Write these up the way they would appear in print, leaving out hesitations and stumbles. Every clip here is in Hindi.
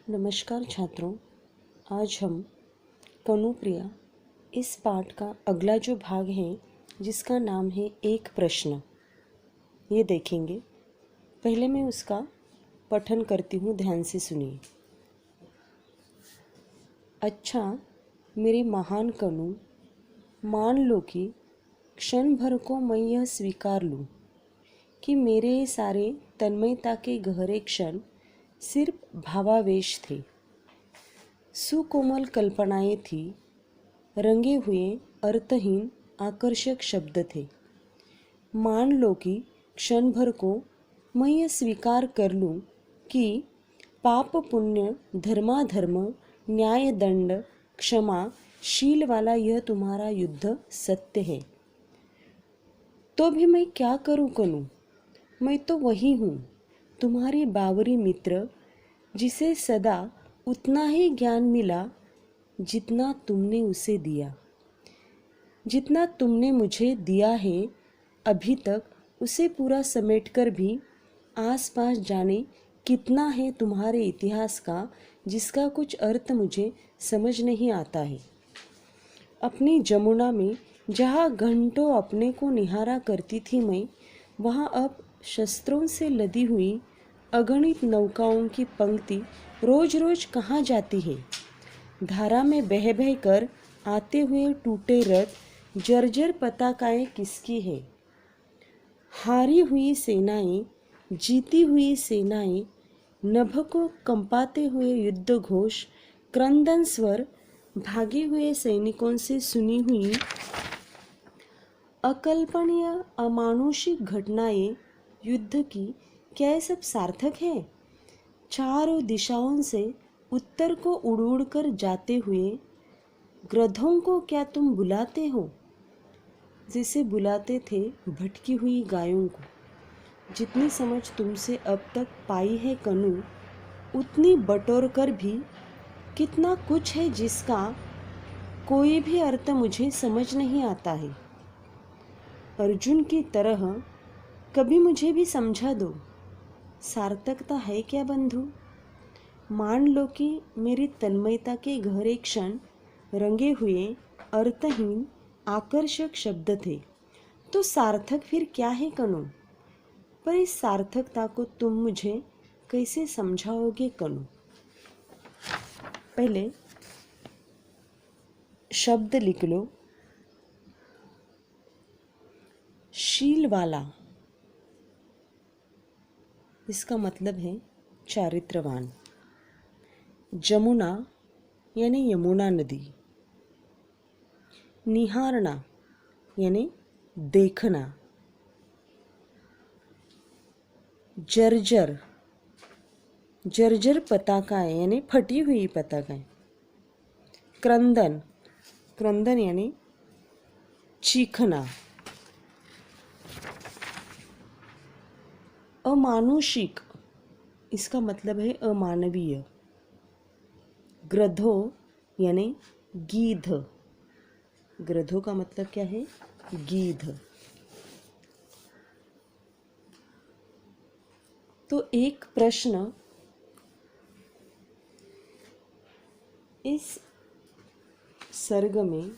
नमस्कार छात्रों। आज हम कनुप्रिया इस पाठ का अगला जो भाग है जिसका नाम है एक प्रश्न, ये देखेंगे। पहले मैं उसका पठन करती हूँ, ध्यान से सुनिए। अच्छा मेरे महान कनु, मान लो कि क्षण भर को मैं यह स्वीकार लूँ कि मेरे ये सारे तन्मयता के गहरे क्षण सिर्फ भावावेश थे, सुकोमल कल्पनाएं थी, रंगे हुए अर्थहीन आकर्षक शब्द थे। मान लो कि क्षण भर को मैं यह स्वीकार कर लूँ कि पाप पुण्य धर्माधर्म न्याय दंड क्षमा शील वाला यह तुम्हारा युद्ध सत्य है, तो भी मैं क्या करूँ कनु? मैं तो वही हूँ, तुम्हारी बावरी मित्र, जिसे सदा उतना ही ज्ञान मिला जितना तुमने उसे दिया। जितना तुमने मुझे दिया है अभी तक, उसे पूरा समेटकर भी आसपास जाने कितना है तुम्हारे इतिहास का, जिसका कुछ अर्थ मुझे समझ नहीं आता है। अपनी जमुना में जहाँ घंटों अपने को निहारा करती थी मैं, वहाँ अब शस्त्रों से लदी हुई अगणित नौकाओं की पंक्ति रोज रोज कहाँ जाती है। धारा में बह बह कर आते हुए टूटे रथ, जर्जर पताकाएं किसकी है। हारी हुई सेनाएं, जीती हुई सेनाएं, नभ को कंपाते हुए युद्ध घोष, क्रंदन स्वर, भागे हुए सैनिकों से सुनी हुई अकल्पनीय अमानुषिक घटनाएं युद्ध की, क्या ये सब सार्थक है? चारों दिशाओं से उत्तर को उड़ उड़ कर जाते हुए गृद्धों को क्या तुम बुलाते हो, जिसे बुलाते थे भटकी हुई गायों को? जितनी समझ तुमसे अब तक पाई है कनु, उतनी बटोर कर भी कितना कुछ है जिसका कोई भी अर्थ मुझे समझ नहीं आता है। अर्जुन की तरह कभी मुझे भी समझा दो, सार्थकता है क्या बंधु? मान लो कि मेरी तन्मयता के गहरे क्षण रंगे हुए अर्थहीन आकर्षक शब्द थे, तो सार्थक फिर क्या है कनु? पर इस सार्थकता को तुम मुझे कैसे समझाओगे कनु? पहले शब्द लिख लो। शील वाला, इसका मतलब है चारित्रवान। जमुना यानी यमुना नदी। निहारना यानी देखना। जर्जर, जर्जर पताकाएं यानी फटी हुई पताकाएं। क्रंदन, क्रंदन यानी चीखना। अमानुषिक, इसका मतलब है अमानवीय। ग्रधो यानी गीध, ग्रधो का मतलब क्या है? गीध। तो एक प्रश्न इस सर्ग में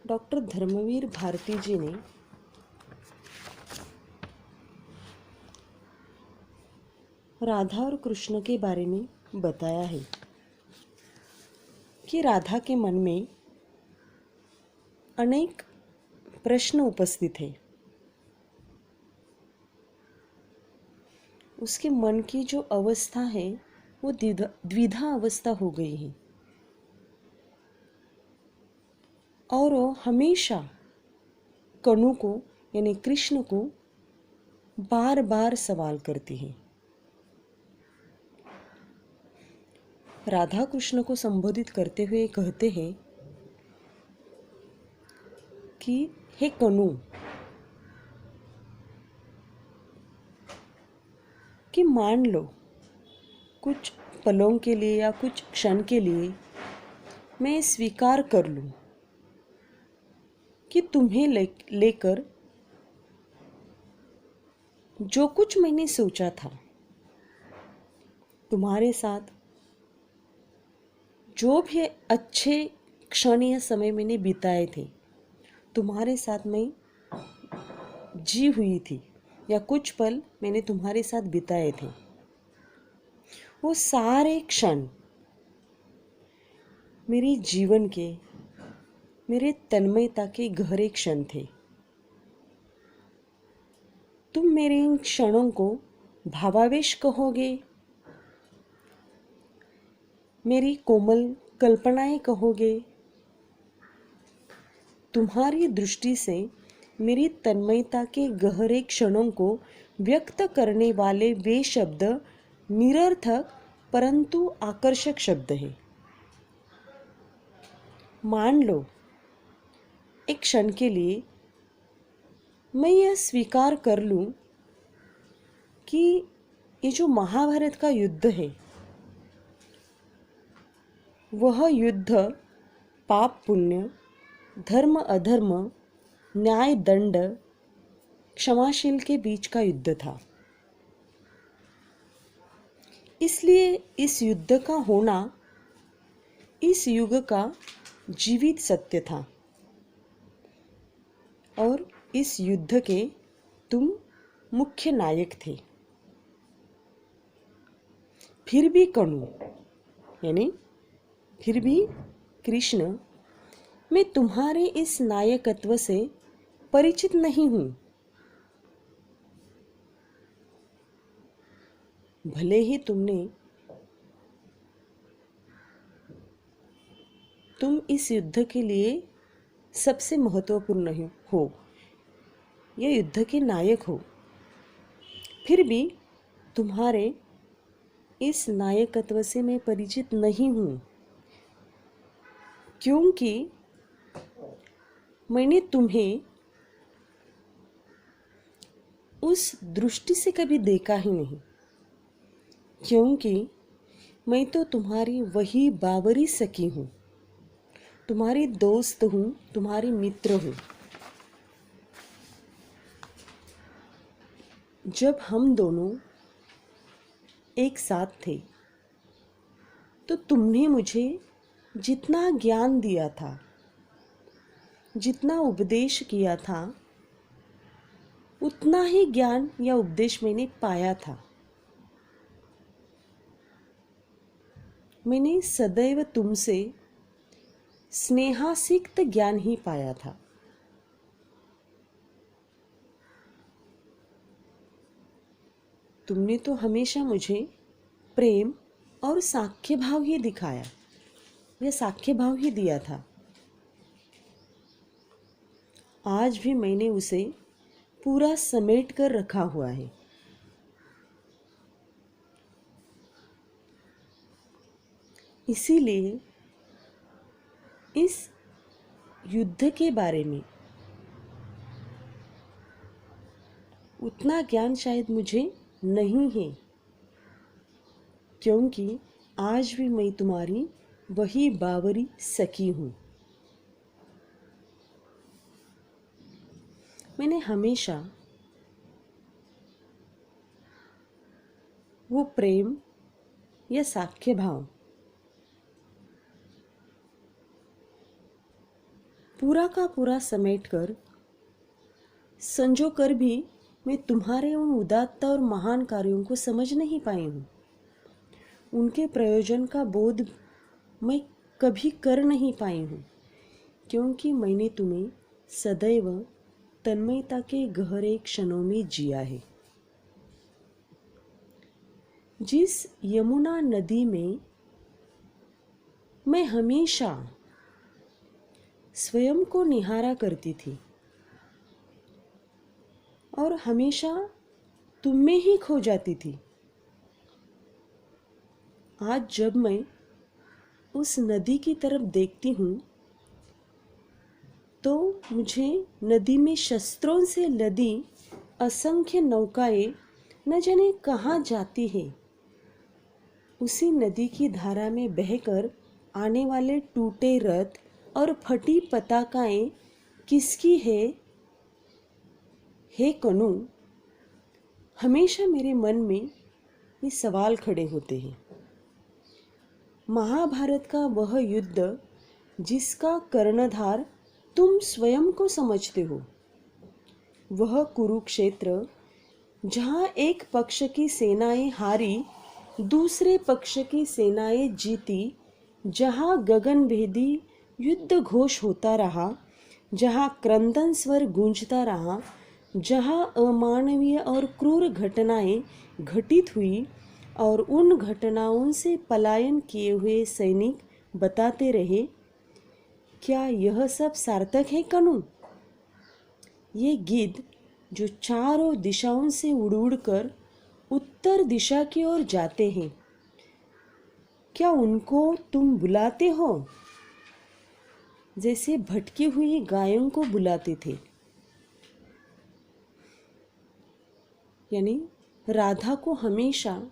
डॉक्टर धर्मवीर भारती जी ने राधा और कृष्ण के बारे में बताया है कि राधा के मन में अनेक प्रश्न उपस्थित है। उसके मन की जो अवस्था है वो द्विधा अवस्था हो गई है, और वो हमेशा कनु को यानी कृष्ण को बार बार सवाल करती है। राधा कृष्ण को संबोधित करते हुए कहते हैं कि हे कनु, कि मान लो कुछ पलों के लिए या कुछ क्षण के लिए मैं स्वीकार कर लूं कि तुम्हें लेकर जो कुछ मैंने सोचा था, तुम्हारे साथ जो भी अच्छे क्षण या समय मैंने बिताए थे, तुम्हारे साथ मैं जी हुई थी, या कुछ पल मैंने तुम्हारे साथ बिताए थे, वो सारे क्षण मेरे जीवन के, मेरे तन्मयता के गहरे क्षण थे। तुम मेरे इन क्षणों को भावावेश कहोगे, मेरी कोमल कल्पनाएं कहोगे। तुम्हारी दृष्टि से मेरी तन्मयता के गहरे क्षणों को व्यक्त करने वाले वे शब्द निरर्थक परंतु आकर्षक शब्द हैं। मान लो एक क्षण के लिए मैं यह स्वीकार कर लूं कि ये जो महाभारत का युद्ध है, वह युद्ध पाप पुण्य, धर्म अधर्म, न्याय दंड, क्षमाशील के बीच का युद्ध था। इसलिए इस युद्ध का होना इस युग का जीवित सत्य था, और इस युद्ध के तुम मुख्य नायक थे। फिर भी कणु, यानी फिर भी कृष्ण, मैं तुम्हारे इस नायकत्व से परिचित नहीं हूं। भले ही तुम इस युद्ध के लिए सबसे महत्वपूर्ण हो, यह युद्ध के नायक हो, फिर भी तुम्हारे इस नायकत्व से मैं परिचित नहीं हूँ, क्योंकि मैंने तुम्हें उस दृष्टि से कभी देखा ही नहीं, क्योंकि मैं तो तुम्हारी वही बावरी सखी हूँ, तुम्हारी दोस्त हूँ, तुम्हारी मित्र हूँ। जब हम दोनों एक साथ थे तो तुमने मुझे जितना ज्ञान दिया था, जितना उपदेश किया था, उतना ही ज्ञान या उपदेश मैंने पाया था। मैंने सदैव तुमसे स्नेहासिक्त ज्ञान ही पाया था। तुमने तो हमेशा मुझे प्रेम और साख्य भाव ही दिखाया, यह साख्य भाव ही दिया था। आज भी मैंने उसे पूरा समेट कर रखा हुआ है। इसीलिए इस युद्ध के बारे में उतना ज्ञान शायद मुझे नहीं है, क्योंकि आज भी मैं तुम्हारी वही बावरी सखी हूँ। मैंने हमेशा वो प्रेम या साख्य भाव पूरा का पूरा समेट कर, संजो कर भी मैं तुम्हारे उन उदात्त और महान कार्यों को समझ नहीं पाई हूँ। उनके प्रयोजन का बोध मैं कभी कर नहीं पाई हूँ, क्योंकि मैंने तुम्हें सदैव तन्मयता के गहरे क्षणों में जिया है। जिस यमुना नदी में मैं हमेशा स्वयं को निहारा करती थी और हमेशा तुम में ही खो जाती थी, आज जब मैं उस नदी की तरफ देखती हूँ तो मुझे नदी में शस्त्रों से लदी असंख्य नौकाएं न जाने कहाँ जाती है। उसी नदी की धारा में बहकर आने वाले टूटे रथ और फटी पताकाएं किसकी है? हे कनु, हमेशा मेरे मन में ये सवाल खड़े होते हैं। महाभारत का वह युद्ध जिसका कर्णधार तुम स्वयं को समझते हो, वह कुरुक्षेत्र जहाँ एक पक्ष की सेनाएं हारी, दूसरे पक्ष की सेनाएं जीती, जहाँ गगनभेदी युद्ध घोष होता रहा, जहाँ क्रंदन स्वर गूंजता रहा, जहाँ अमानवीय और क्रूर घटनाएं घटित हुई और उन घटनाओं से पलायन किए हुए सैनिक बताते रहे, क्या यह सब सार्थक है कनु? ये गिद्ध जो चारों दिशाओं से उड़ उड़ कर उत्तर दिशा की ओर जाते हैं, क्या उनको तुम बुलाते हो जैसे भटकी हुई गायों को बुलाते थे? यानी राधा को हमेशा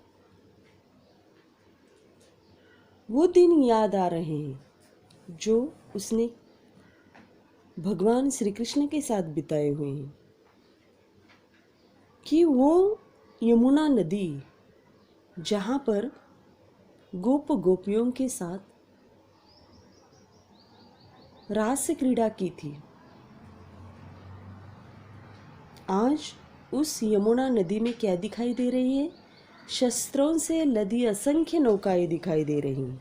वो दिन याद आ रहे हैं जो उसने भगवान श्री कृष्ण के साथ बिताए हुए हैं, कि वो यमुना नदी जहाँ पर गोप गोपियों के साथ रास क्रीड़ा की थी, आज उस यमुना नदी में क्या दिखाई दे रही है? शस्त्रों से लदी असंख्य नौकाएं दिखाई दे रही हैं।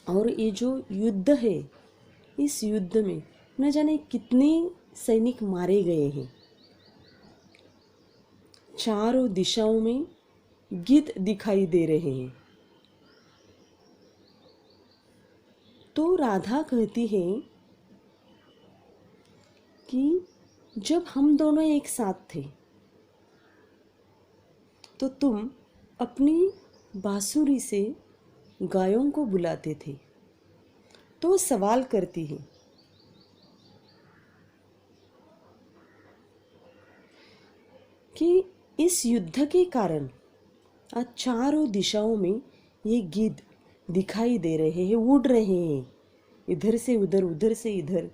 और ये जो युद्ध है, इस युद्ध में न जाने कितने सैनिक मारे गए हैं। चारों दिशाओं में गिद्ध दिखाई दे रहे हैं। तो राधा कहती है कि जब हम दोनों एक साथ थे तो तुम अपनी बांसुरी से गायों को बुलाते थे। तो सवाल करती है कि इस युद्ध के कारण आज चारों दिशाओं में ये गिद्ध दिखाई दे रहे हैं, उड़ रहे हैं, इधर से उधर, उधर से इधर।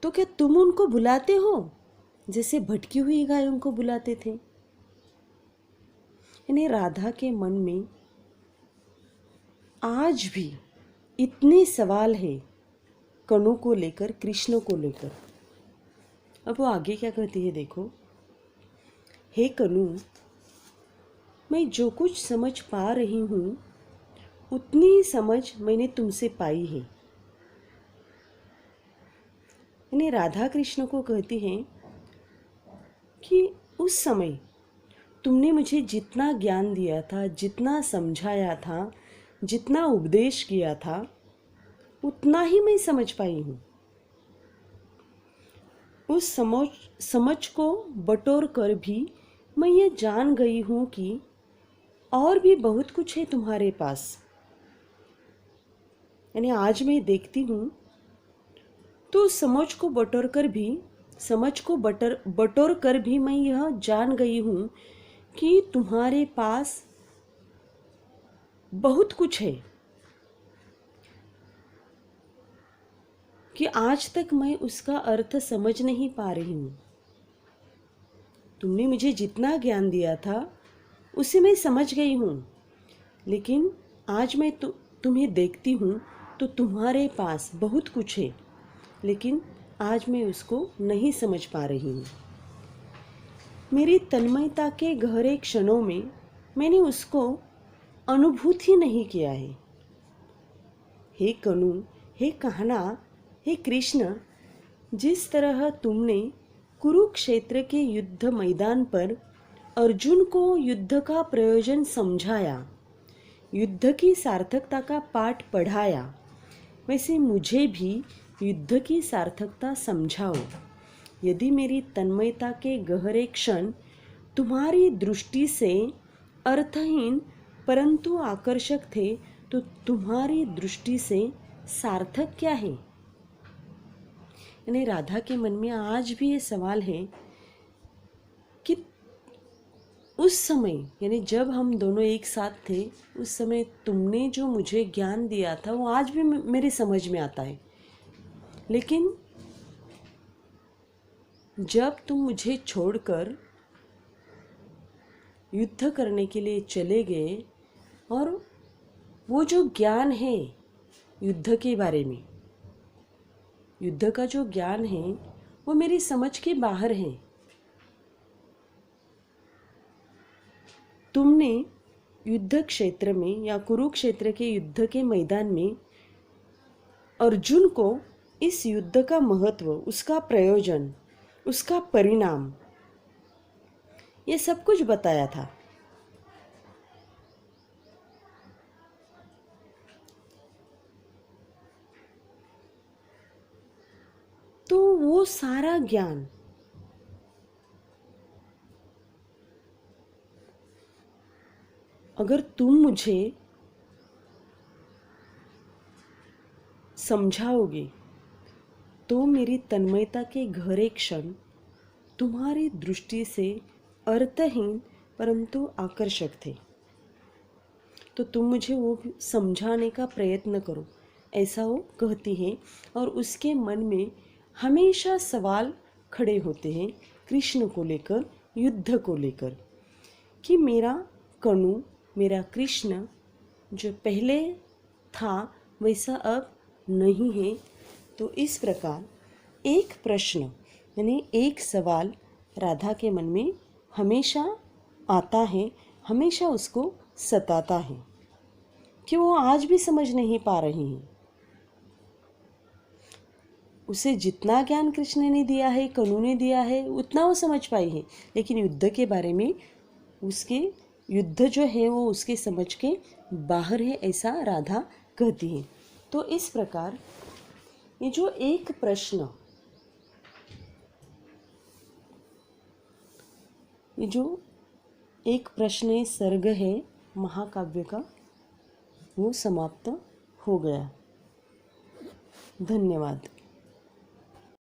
तो क्या तुम उनको बुलाते हो जैसे भटकी हुई गायों को बुलाते थे? यानी राधा के मन में आज भी इतने सवाल है कनु को लेकर, कृष्ण को लेकर। अब वो आगे क्या कहती है देखो, हे कनु, मैं जो कुछ समझ पा रही हूँ उतनी ही समझ मैंने तुमसे पाई है। यानी राधा कृष्ण को कहती हैं कि उस समय तुमने मुझे जितना ज्ञान दिया था, जितना समझाया था, जितना उपदेश किया था, उतना ही मैं समझ पाई हूँ। उस समझ को बटोर कर भी मैं ये जान गई हूँ कि और भी बहुत कुछ है तुम्हारे पास। यानी आज मैं देखती हूँ तो समझ को बटोर कर भी मैं यह जान गई हूँ कि तुम्हारे पास बहुत कुछ है, कि आज तक मैं उसका अर्थ समझ नहीं पा रही हूँ। तुमने मुझे जितना ज्ञान दिया था उसे मैं समझ गई हूँ, लेकिन आज मैं तुम्हें देखती हूँ तो तुम्हारे पास बहुत कुछ है, लेकिन आज मैं उसको नहीं समझ पा रही हूँ। मेरी तन्मयता के गहरे क्षणों में मैंने उसको अनुभूत ही नहीं किया है। हे कनु, हे कहना, हे कृष्ण, जिस तरह तुमने कुरुक्षेत्र के युद्ध मैदान पर अर्जुन को युद्ध का प्रयोजन समझाया, युद्ध की सार्थकता का पाठ पढ़ाया, वैसे मुझे भी युद्ध की सार्थकता समझाओ। यदि मेरी तन्मयता के गहरे क्षण तुम्हारी दृष्टि से अर्थहीन परंतु आकर्षक थे, तो तुम्हारी दृष्टि से सार्थक क्या है? यानी राधा के मन में आज भी ये सवाल है कि उस समय, यानी जब हम दोनों एक साथ थे, उस समय तुमने जो मुझे ज्ञान दिया था वो आज भी मेरे समझ में आता है, लेकिन जब तुम मुझे छोड़कर युद्ध करने के लिए चले गए और वो जो ज्ञान है युद्ध के बारे में, युद्ध का जो ज्ञान है वो मेरी समझ के बाहर है। तुमने युद्ध क्षेत्र में या कुरुक्षेत्र के युद्ध के मैदान में अर्जुन को इस युद्ध का महत्व, उसका प्रयोजन, उसका परिणाम, ये सब कुछ बताया था। तो वो सारा ज्ञान अगर तुम मुझे समझाओगे तो मेरी तन्मयता के गहरे क्षण तुम्हारी दृष्टि से अर्थहीन परंतु आकर्षक थे। तो तुम मुझे वो समझाने का प्रयत्न करो, ऐसा वो कहती है। और उसके मन में हमेशा सवाल खड़े होते हैं कृष्ण को लेकर, युद्ध को लेकर, कि मेरा कनु, मेरा कृष्ण जो पहले था वैसा अब नहीं है। तो इस प्रकार एक प्रश्न यानी एक सवाल राधा के मन में हमेशा आता है, हमेशा उसको सताता है कि वो आज भी समझ नहीं पा रही है। उसे जितना ज्ञान कृष्ण ने दिया है, कनु ने दिया है, उतना वो समझ पाई है, लेकिन युद्ध के बारे में उसके युद्ध जो है वो उसके समझ के बाहर है, ऐसा राधा कहती है। तो इस प्रकार ये जो एक प्रश्न, ये जो एक प्रश्न सर्ग है महाकाव्य का, वो समाप्त हो गया। धन्यवाद।